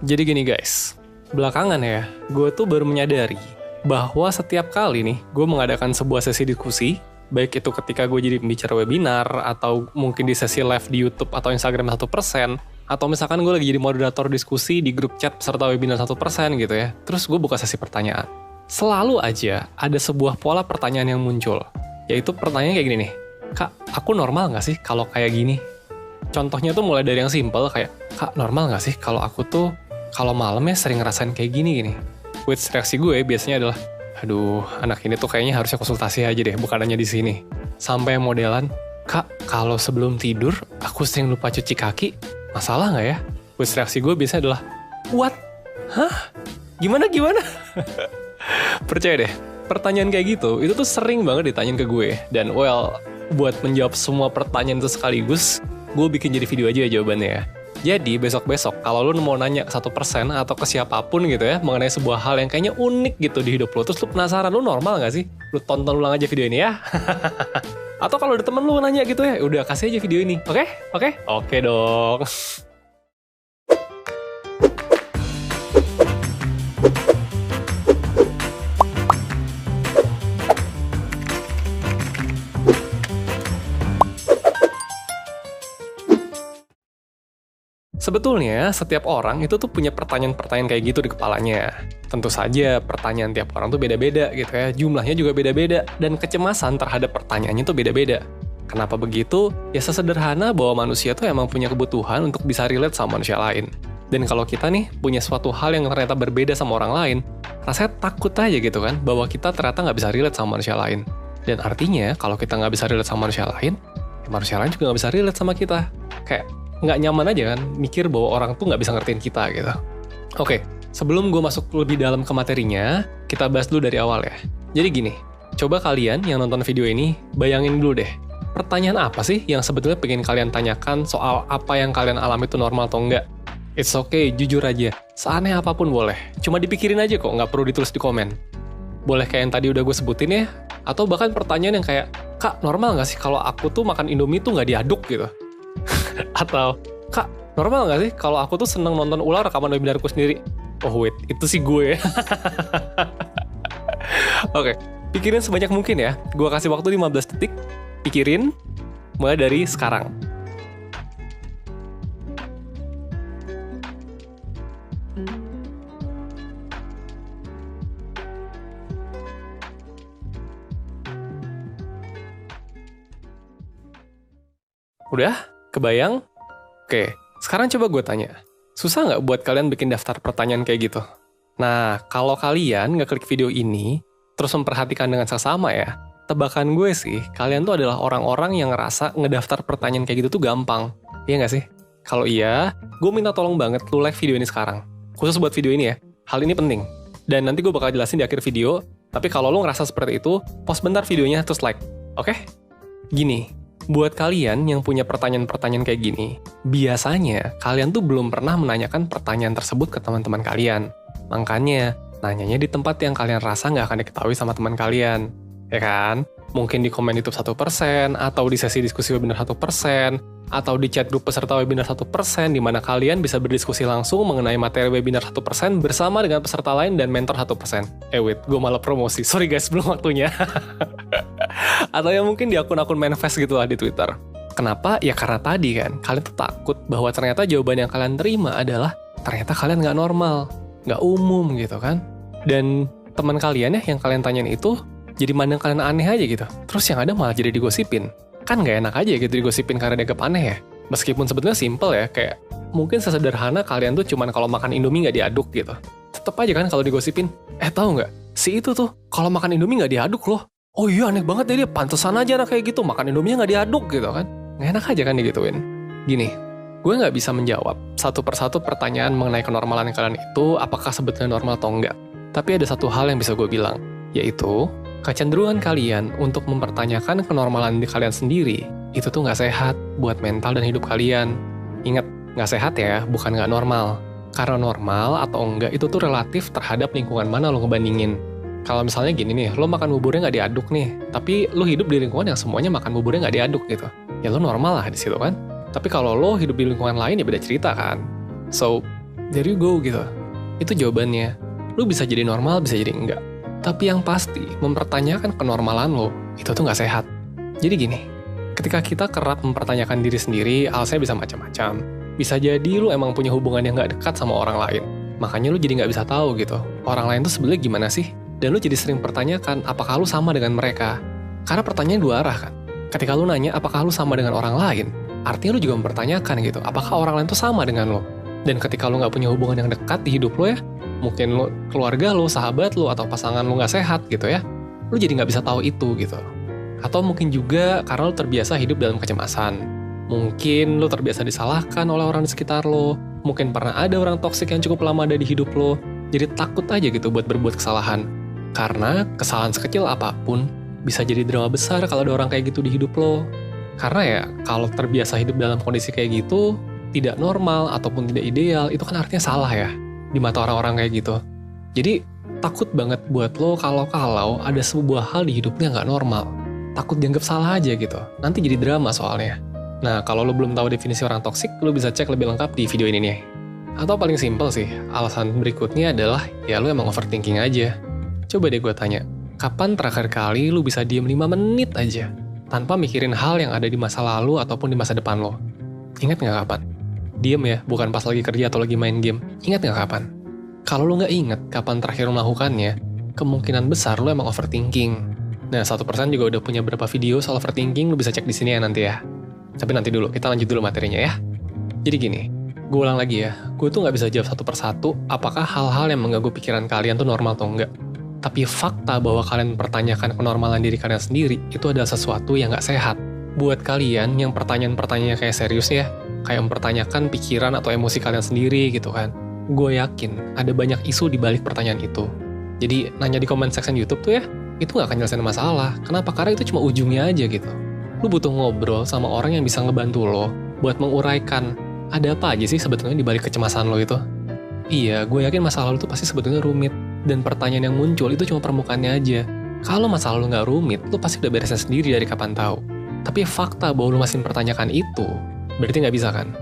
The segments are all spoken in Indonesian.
Jadi gini guys, belakangan ya, gue tuh baru menyadari bahwa setiap kali nih gue mengadakan sebuah sesi diskusi, baik itu ketika gue jadi pembicara webinar, atau mungkin di sesi live di YouTube atau Instagram 1%, atau misalkan gue lagi jadi moderator diskusi di grup chat peserta webinar 1% gitu ya, terus gue buka sesi pertanyaan. Selalu aja ada sebuah pola pertanyaan yang muncul, yaitu pertanyaannya kayak gini nih, Kak, aku normal nggak sih kalau kayak gini? Contohnya tuh mulai dari yang simple kayak, Kak, normal nggak sih kalau aku tuh kalau malamnya sering ngerasain kayak gini? Which reaksi gue biasanya adalah, aduh, anak ini tuh kayaknya harusnya konsultasi aja deh, bukan hanya di sini. Sampai modelan, Kak, kalau sebelum tidur aku sering lupa cuci kaki, masalah nggak ya? Which reaksi gue biasanya adalah, what? Hah? Gimana? Percaya deh, pertanyaan kayak gitu, itu tuh sering banget ditanyain ke gue. Dan well, buat menjawab semua pertanyaan itu sekaligus, gue bikin jadi video aja ya jawabannya ya. Jadi besok-besok kalau lu mau nanya ke 1% atau ke siapapun gitu ya mengenai sebuah hal yang kayaknya unik gitu di hidup lu, terus lu penasaran lu normal gak sih? Lu tonton ulang aja video ini ya. Atau kalau ada temen lu nanya gitu ya, udah kasih aja video ini. Oke? Oke dong. Sebetulnya, setiap orang itu tuh punya pertanyaan-pertanyaan kayak gitu di kepalanya. Tentu saja, pertanyaan tiap orang tuh beda-beda gitu ya. Jumlahnya juga beda-beda, dan kecemasan terhadap pertanyaannya tuh beda-beda. Kenapa begitu? Ya sesederhana bahwa manusia tuh emang punya kebutuhan untuk bisa relate sama manusia lain. Dan kalau kita nih punya suatu hal yang ternyata berbeda sama orang lain, rasanya takut aja gitu kan, bahwa kita ternyata nggak bisa relate sama manusia lain. Dan artinya, kalau kita nggak bisa relate sama manusia lain, ya manusia lain juga nggak bisa relate sama kita. Kayak nggak nyaman aja kan mikir bahwa orang tuh nggak bisa ngertiin kita gitu. Oke, sebelum gue masuk lebih dalam ke materinya, kita bahas dulu dari awal ya. Jadi gini, coba kalian yang nonton video ini, bayangin dulu deh, pertanyaan apa sih yang sebetulnya pengen kalian tanyakan soal apa yang kalian alami itu normal atau enggak? It's okay, jujur aja, seaneh apapun boleh, cuma dipikirin aja kok, nggak perlu ditulis di komen. Boleh kayak yang tadi udah gue sebutin ya, atau bahkan pertanyaan yang kayak, Kak, normal nggak sih kalau aku tuh makan Indomie tuh nggak diaduk gitu? Atau, Kak, normal gak sih kalau aku tuh seneng nonton ulang rekaman webinarku sendiri? Oh wait, itu sih gue. Oke, pikirin sebanyak mungkin ya. Gue kasih waktu 15 detik. Pikirin, mulai dari sekarang. Udah? Kebayang? Oke, sekarang coba gue tanya. Susah nggak buat kalian bikin daftar pertanyaan kayak gitu? Nah, kalau kalian ngeklik video ini, terus memperhatikan dengan seksama ya, tebakan gue sih, kalian tuh adalah orang-orang yang ngerasa ngedaftar pertanyaan kayak gitu tuh gampang. Iya nggak sih? Kalau iya, gue minta tolong banget lu like video ini sekarang. Khusus buat video ini ya, hal ini penting. Dan nanti gue bakal jelasin di akhir video, tapi kalau lu ngerasa seperti itu, pause bentar videonya terus like. Oke? Gini, buat kalian yang punya pertanyaan-pertanyaan kayak gini, biasanya kalian tuh belum pernah menanyakan pertanyaan tersebut ke teman-teman kalian. Makanya, nanyanya di tempat yang kalian rasa nggak akan diketahui sama teman kalian. Ya kan? Mungkin di komen YouTube 1%, atau di sesi diskusi webinar 1%, atau di chat grup peserta webinar 1%, di mana kalian bisa berdiskusi langsung mengenai materi webinar 1% bersama dengan peserta lain dan mentor 1%. Wait, gue malah promosi. Sorry guys, belum waktunya. Atau yang mungkin di akun-akun manifest gitu lah di Twitter. Kenapa? Ya karena tadi kan, kalian tuh takut bahwa ternyata jawaban yang kalian terima adalah ternyata kalian nggak normal, nggak umum gitu kan. Dan teman kalian ya yang kalian tanyain itu jadi mandang kalian aneh aja gitu. Terus yang ada malah jadi digosipin. Kan nggak enak aja gitu digosipin karena dianggap aneh ya. Meskipun sebetulnya simple ya, kayak mungkin sesederhana kalian tuh cuman kalau makan Indomie nggak diaduk gitu. Tetep aja kan kalau digosipin, tahu nggak? Si itu tuh kalau makan Indomie nggak diaduk loh. Oh iya, aneh banget deh dia, pantesan aja anak kayak gitu, makan Indomie nggak diaduk gitu kan. Nggak enak aja kan digituin. Gini, gue nggak bisa menjawab satu persatu pertanyaan mengenai kenormalan kalian itu, apakah sebetulnya normal atau enggak. Tapi ada satu hal yang bisa gue bilang, yaitu kecenderungan kalian untuk mempertanyakan kenormalan di kalian sendiri, itu tuh nggak sehat buat mental dan hidup kalian. Ingat, nggak sehat ya, bukan nggak normal. Karena normal atau enggak itu tuh relatif terhadap lingkungan mana lo ngebandingin. Kalau misalnya gini nih, lo makan buburnya nggak diaduk nih, tapi lo hidup di lingkungan yang semuanya makan buburnya nggak diaduk gitu. Ya lo normal lah di situ kan. Tapi kalau lo hidup di lingkungan lain ya beda cerita kan. So, Dari go gitu. Itu jawabannya. Lu bisa jadi normal, bisa jadi enggak. Tapi yang pasti, mempertanyakan kenormalan lo, itu tuh nggak sehat. Jadi gini, ketika kita kerap mempertanyakan diri sendiri, alasannya bisa macam-macam. Bisa jadi lu emang punya hubungan yang nggak dekat sama orang lain. Makanya lu jadi nggak bisa tahu gitu, orang lain tuh sebenarnya gimana sih? Dan lu jadi sering pertanyakan, apakah lu sama dengan mereka? Karena pertanyaan dua arah kan. Ketika lu nanya, apakah lu sama dengan orang lain? Artinya lu juga mempertanyakan gitu, apakah orang lain tuh sama dengan lu? Dan ketika lu nggak punya hubungan yang dekat di hidup lu ya, mungkin lu, keluarga lu, sahabat lu, atau pasangan lu nggak sehat gitu ya, lu jadi nggak bisa tahu itu gitu. Atau mungkin juga karena lu terbiasa hidup dalam kecemasan. Mungkin lu terbiasa disalahkan oleh orang di sekitar lo. Mungkin pernah ada orang toksik yang cukup lama ada di hidup lo. Jadi takut aja gitu buat berbuat kesalahan. Karena kesalahan sekecil apapun bisa jadi drama besar kalau ada orang kayak gitu di hidup lo. Karena ya kalau terbiasa hidup dalam kondisi kayak gitu, tidak normal ataupun tidak ideal, itu kan artinya salah ya di mata orang-orang kayak gitu. Jadi takut banget buat lo kalau ada sebuah hal di hidupnya nggak normal. Takut dianggap salah aja gitu. Nanti jadi drama soalnya. Nah, kalau lo belum tahu definisi orang toksik, lo bisa cek lebih lengkap di video ini nih. Atau paling simpel sih, alasan berikutnya adalah ya lo emang overthinking aja. Coba deh gue tanya, kapan terakhir kali lo bisa diem 5 menit aja tanpa mikirin hal yang ada di masa lalu ataupun di masa depan lo? Ingat nggak kapan? Diem ya, bukan pas lagi kerja atau lagi main game. Ingat nggak kapan? Kalau lo nggak inget kapan terakhir lo melakukannya, kemungkinan besar lo emang overthinking. Nah, 1% juga udah punya beberapa video soal overthinking, lo bisa cek di sini ya nanti ya. Tapi nanti dulu, kita lanjut dulu materinya ya. Jadi gini, gue ulang lagi ya, gue tuh nggak bisa jawab satu persatu apakah hal-hal yang mengganggu pikiran kalian tuh normal atau enggak. Tapi fakta bahwa kalian mempertanyakan kenormalan diri kalian sendiri, itu adalah sesuatu yang nggak sehat. Buat kalian yang pertanyaan-pertanyaannya kayak serius ya, kayak mempertanyakan pikiran atau emosi kalian sendiri gitu kan, gue yakin ada banyak isu di balik pertanyaan itu. Jadi nanya di comment section YouTube tuh ya, itu nggak akan nyelesain masalah. Kenapa? Karena itu cuma ujungnya aja gitu. Lu butuh ngobrol sama orang yang bisa ngebantu lo buat menguraikan ada apa aja sih sebetulnya di balik kecemasan lo itu. Iya, gue yakin masalah lo tuh pasti sebetulnya rumit, dan pertanyaan yang muncul itu cuma permukaannya aja. Kalau masalah lo nggak rumit, lo pasti udah beresnya sendiri dari kapan tahu. Tapi fakta bahwa lo masih mempertanyakan itu, berarti nggak bisa kan?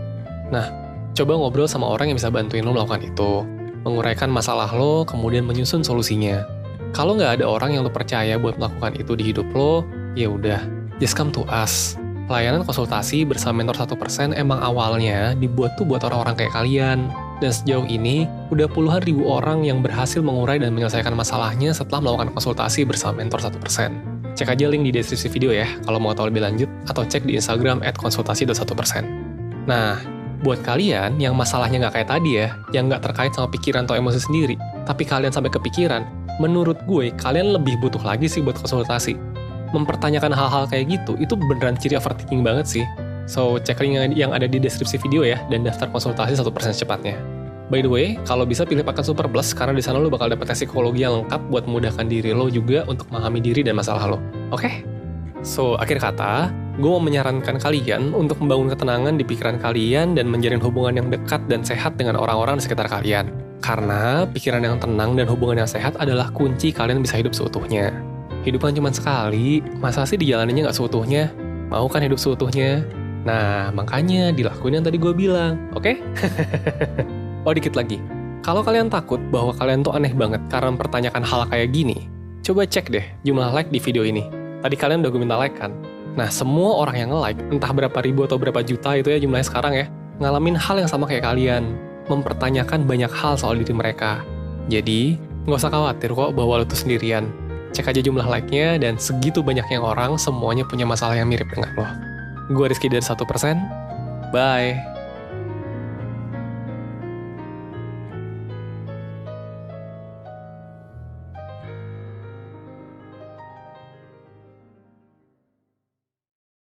Nah, coba ngobrol sama orang yang bisa bantuin lo melakukan itu, menguraikan masalah lo, kemudian menyusun solusinya. Kalau nggak ada orang yang lo percaya buat melakukan itu di hidup lo, ya udah, just come to us. Layanan konsultasi bersama mentor 1% emang awalnya dibuat tuh buat orang-orang kayak kalian. Dan sejauh ini, udah puluhan ribu orang yang berhasil mengurai dan menyelesaikan masalahnya setelah melakukan konsultasi bersama mentor 1%. Cek aja link di deskripsi video ya, kalau mau tahu lebih lanjut, atau cek di Instagram @konsultasi.1%. Nah, buat kalian yang masalahnya nggak kayak tadi ya, yang nggak terkait sama pikiran atau emosi sendiri, tapi kalian sampai kepikiran, menurut gue, kalian lebih butuh lagi sih buat konsultasi. Mempertanyakan hal-hal kayak gitu, itu beneran ciri overthinking banget sih. So, cek link yang ada di deskripsi video ya, dan daftar konsultasi 1% secepatnya. By the way, kalau bisa pilih paket Super Plus, karena di sana lo bakal dapet psikologi yang lengkap buat memudahkan diri lo juga untuk memahami diri dan masalah lo. Oke? So, akhir kata, gue mau menyarankan kalian untuk membangun ketenangan di pikiran kalian dan menjalin hubungan yang dekat dan sehat dengan orang-orang di sekitar kalian. Karena pikiran yang tenang dan hubungan yang sehat adalah kunci kalian bisa hidup seutuhnya. Hidup kan cuma sekali, masa sih dijalaninya nggak seutuhnya? Mau kan hidup seutuhnya? Nah, makanya dilakuin yang tadi gue bilang, oke? Oh, dikit lagi. Kalau kalian takut bahwa kalian tuh aneh banget karena mempertanyakan hal kayak gini, coba cek deh jumlah like di video ini. Tadi kalian udah gue minta like kan? Nah, semua orang yang nge-like, entah berapa ribu atau berapa juta itu ya jumlahnya sekarang ya, ngalamin hal yang sama kayak kalian, mempertanyakan banyak hal soal diri mereka. Jadi, nggak usah khawatir kok bahwa lo tuh sendirian. Cek aja jumlah like-nya, dan segitu banyaknya orang semuanya punya masalah yang mirip dengan lo. Gue Rizky dari 1%. Bye.